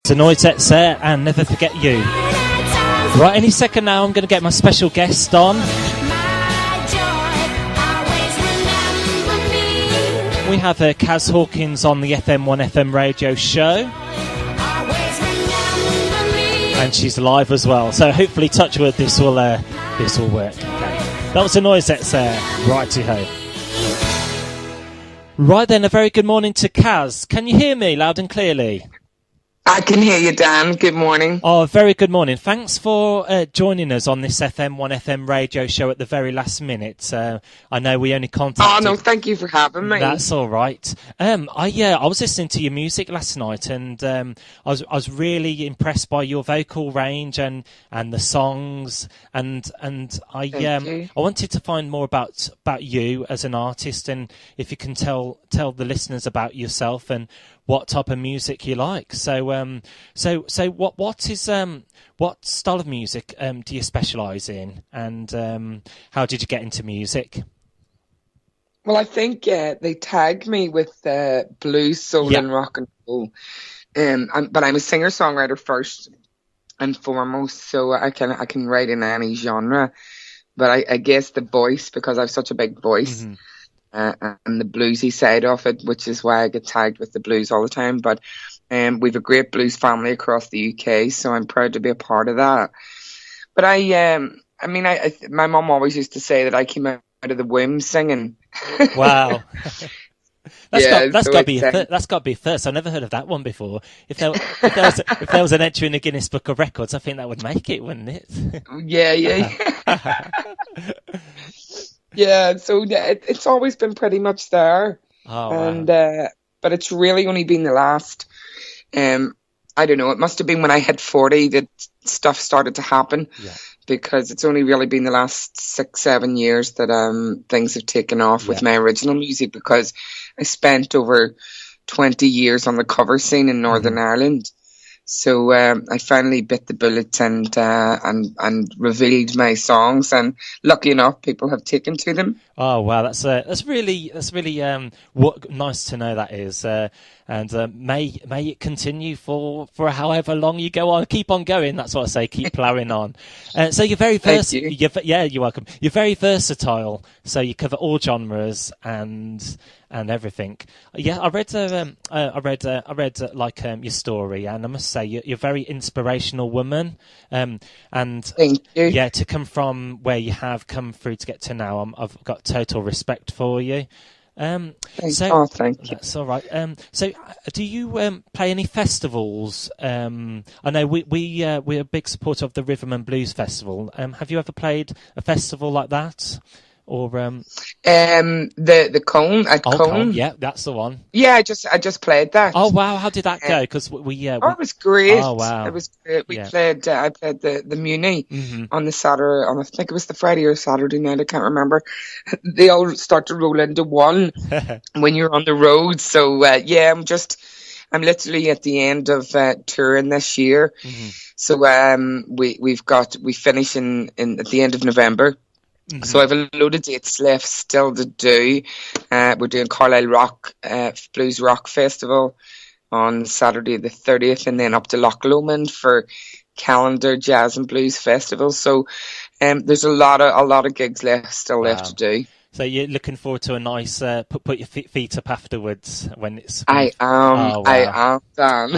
To Noisettes there and Never Forget You. Right, any second now I'm going to get my special guest on. We have Kaz Hawkins on the FM1 FM radio show. And she's live as well, so hopefully, touch wood, this will work. Okay. That was the Noisettes there. Righty-ho. Right then, a very good morning to Kaz. Can you hear me loud and clearly? I can hear you, Dan. Good morning. Oh, very good morning. Thanks for joining us on this FM1 FM radio show at the very last minute. I know we only contacted... Oh, no, thank you for having me. That's all right. I was listening to your music last night, and I was really impressed by your vocal range and the songs, and I wanted to find more about you as an artist, and if you can tell the listeners about yourself and what type of music you like. So what style of music do you specialise in, and how did you get into music? Well, I think they tagged me with blues, soul, and rock and roll. But I'm a singer-songwriter first and foremost, so I can write in any genre. But I guess the voice, because I have such a big voice. Mm-hmm. And the bluesy side of it, which is why I get tagged with the blues all the time. But we've a great blues family across the UK, so I'm proud to be a part of that. But my mum always used to say that I came out of the womb singing. Wow. That's got to be a first. I've never heard of that one before. If there was an entry in the Guinness Book of Records, I think that would make it, wouldn't it? Yeah. Yeah, so it's always been pretty much there. Oh, and wow. But it's really only been the last, I don't know, it must have been when I hit 40 that stuff started to happen. Yeah. Because it's only really been the last 6-7 years that things have taken off with my original music, because I spent over 20 years on the cover scene in Northern Ireland. So I finally bit the bullet and revealed my songs, and lucky enough, people have taken to them. Oh wow, that's really nice to know. That is, and may it continue for however long you go on. Keep on going. That's what I say. Keep ploughing on. So you're very versatile. You're welcome. You're very versatile. So you cover all genres and everything. Yeah, I read your story, and I must say you're a very inspirational woman. And thank you. Yeah, to come from where you have come through to get to now, I've got total respect for you. Thank you. That's all right. So, do you play any festivals? I know we're a big supporter of the Rhythm and Blues Festival. Have you ever played a festival like that? Or the Cone at Cone. Yeah, that's the one. Yeah, I just played that. Oh wow, how did that go? Because it was great. Oh wow, it was great. I played the Muni on the Saturday, I think it was the Friday or Saturday night. I can't remember. They all start to roll into one when you're on the road. So I'm literally at the end of touring this year. So we finish in at the end of November. So I have a load of dates left still to do. We're doing Carlisle Rock Blues Rock Festival on Saturday the 30th, and then up to Loch Lomond for Calendar Jazz and Blues Festival. So there's a lot of gigs left to do. So you're looking forward to a nice put your feet up afterwards when it's. I am. Dan.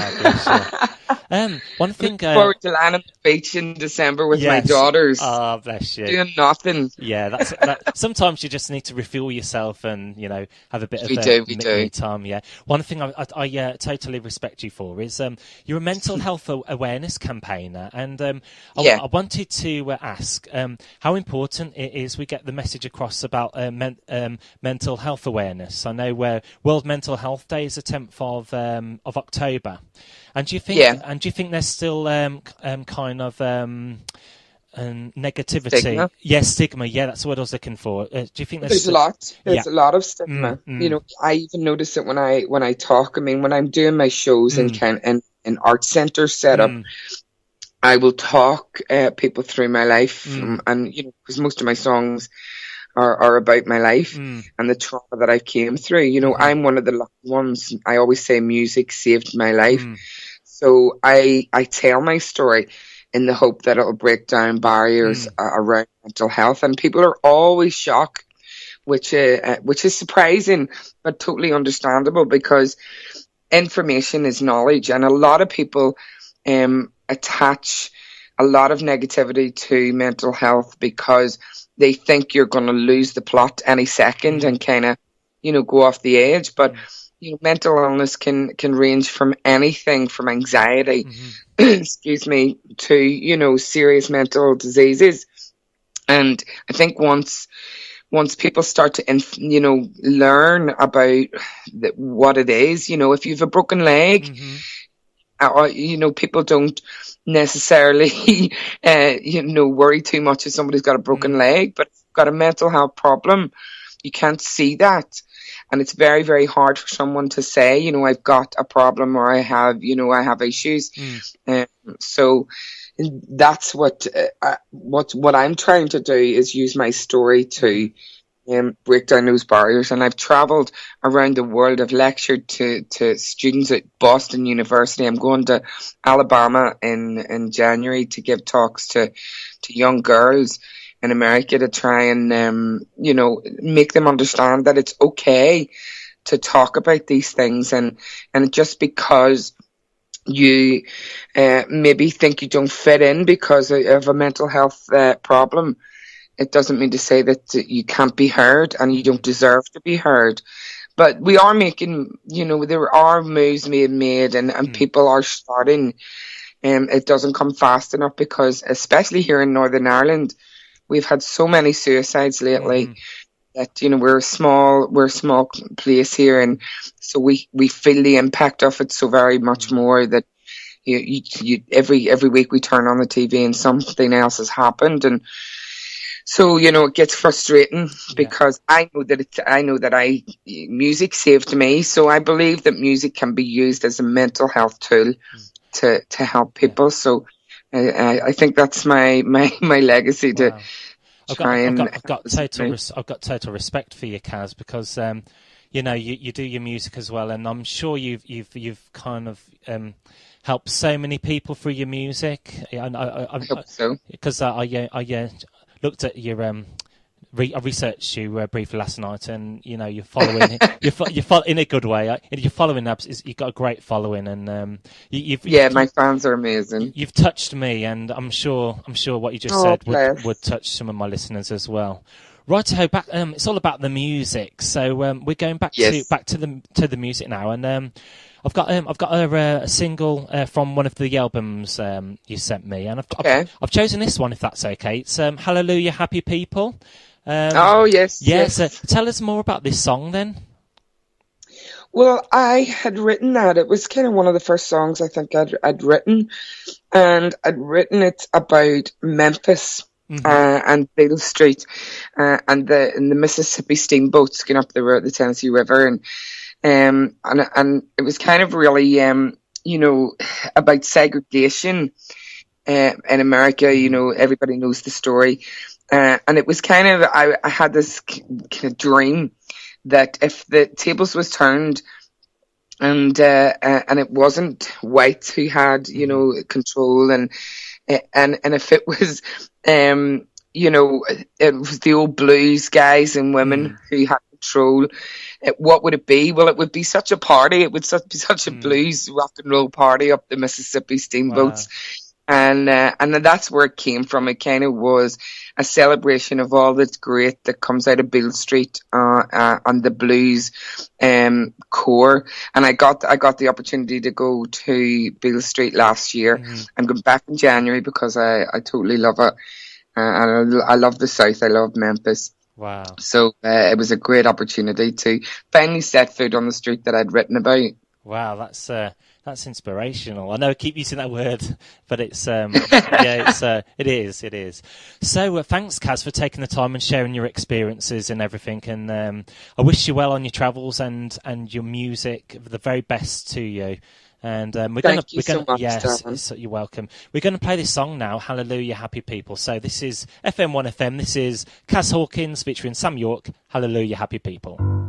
One thing. Looking forward to landing on the beach in December with my daughters. Oh, bless you. Doing nothing. Yeah, that. Sometimes you just need to refuel yourself and have a bit of me time. Yeah. One thing I totally respect you for is you're a mental health awareness campaigner, and I wanted to ask how important it is we get the message across about mental health awareness. I know World Mental Health Day is the 10th of October, and do you think there's still kind of negativity? Stigma? Yes, stigma. Yeah, that's what I was looking for. Do you think there's a lot? There's a lot of stigma. I even notice it when I talk. I mean, when I'm doing my shows in art center setup. I will talk people through my life, and because most of my songs are about my life and the trauma that I came through. I'm one of the lucky ones. I always say music saved my life. So I tell my story in the hope that it'll break down barriers around mental health, and people are always shocked, which is surprising but totally understandable, because information is knowledge, and a lot of people attach a lot of negativity to mental health because they think you're going to lose the plot any second and kind of, go off the edge. But mental illness can range from anything from anxiety, excuse me, to serious mental diseases. And I think once people start to learn about what it is, if you have a broken leg, people don't necessarily worry too much if somebody's got a broken leg, but if you've got a mental health problem, you can't see that. And it's very, very hard for someone to say, I've got a problem, or I have issues. So that's what I'm trying to do, is use my story to break down those barriers. And I've travelled around the world. I've lectured to students at Boston University. I'm going to Alabama in January to give talks to young girls in America to try and make them understand that it's okay to talk about these things, and just because you maybe think you don't fit in because of a mental health problem, it doesn't mean to say that you can't be heard and you don't deserve to be heard. But we are making, there are moves being made, and people are starting. It doesn't come fast enough because, especially here in Northern Ireland, we've had so many suicides lately that, we're a small place here, and so we feel the impact of it so very much more that you every week we turn on the TV and something else has happened. And so, it gets frustrating because I know that music saved me. So I believe that music can be used as a mental health tool to help people. So I think that's my legacy to try I've got total respect for you, Kaz, because you do your music as well, and I'm sure you've kind of helped so many people through your music. I hope so, because I looked at your I researched you briefly last night, and you're following you're in a good way. You're following up. You've got a great following, and my fans are amazing. You've touched me, and I'm sure what you just said would touch some of my listeners as well. Right, so back. It's all about the music. So we're going back to the music now, and I've got a single from one of the albums you sent me, and I've chosen this one, if that's okay. It's Hallelujah, Happy People. Yes. Tell us more about this song then. Well, I had written that. It was kind of one of the first songs I think I'd written, and I'd written it about Memphis and Beale Street and the Mississippi steamboats going up the Tennessee River, and it was kind of really about segregation in America. Everybody knows the story. And it was kind of, I had this kind of dream that if the tables was turned and it wasn't whites who had, control, and if it was, it was the old blues guys and women who had control, what would it be? Well, it would be such a party. It would be such a blues rock and roll party up the Mississippi steamboats. Wow. And that's where it came from. It kind of was a celebration of all that's great that comes out of Beale Street on the blues core. And I got the opportunity to go to Beale Street last year. I'm going back in January because I totally love it. And I love the South. I love Memphis. Wow. So it was a great opportunity to finally set foot on the street that I'd written about. Wow, that's inspirational. I know I keep using that word, but it's it is. So thanks, Kaz, for taking the time and sharing your experiences and everything. And I wish you well on your travels and your music. The very best to you. And Thank you so much, yes, you're welcome. We're going to play this song now, Hallelujah, Happy People. So this is FM1 FM. This is Kaz Hawkins featuring Sam York, Hallelujah, Happy People.